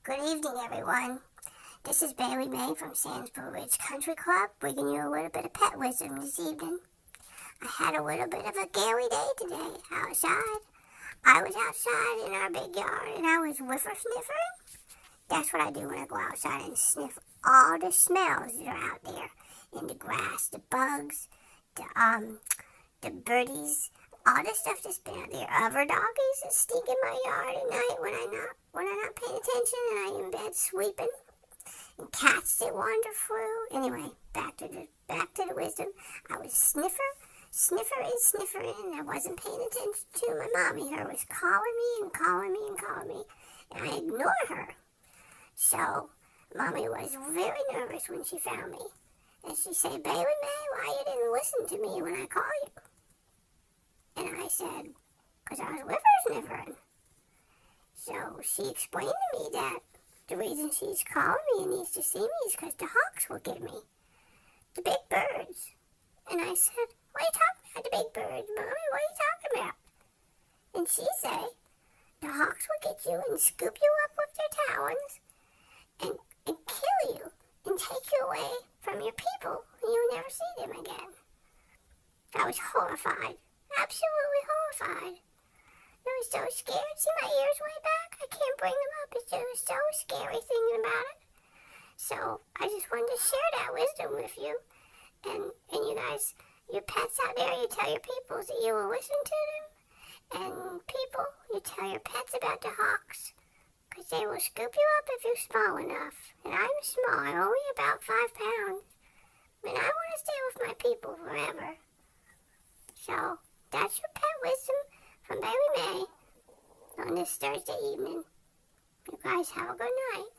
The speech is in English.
Good evening, everyone. This is Bailey May from Sandsboro Ridge Country Club, bringing you a little bit of pet wisdom this evening. I had a little bit of a scary day today outside. I was outside in our big yard, and I was whiffer-sniffering. That's what I do when I go outside and sniff all the smells that are out there in the grass, the bugs, the birdies, all the stuff that's been out there. Other doggies that stink in my yard at night when I'm not paying attention and I'm in bed sleeping. And cats that wander through. Anyway, back to the wisdom. I was sniffering, and I wasn't paying attention to my mommy. Her was calling me, and I ignored her. So mommy was very nervous when she found me, and she said, "Bailey May, why you didn't listen to me when I called you?" And I said, "'Cause I was whippersniffering." So she explained to me that the reason she's calling me and needs to see me is 'cause the hawks will get me. The big birds. And I said, "What are you talking about, the big birds, Mommy? What are you talking about?" And she said, "The hawks will get you and scoop you up with their talons and kill you and take you away from your people, and you'll never see them again." I was horrified. Absolutely horrified. I was so scared. See my ears way back? I can't bring them up. It was so scary thinking about it. So I just wanted to share that wisdom with you. And you guys, your pets out there, you tell your peoples that you will listen to them. And people, you tell your pets about the hawks. 'Cause they will scoop you up if you're small enough. And I'm small. I'm only about 5 pounds. And I want to stay with my people forever. So that's your pet wisdom from Bailey May on this Thursday evening. You guys have a good night.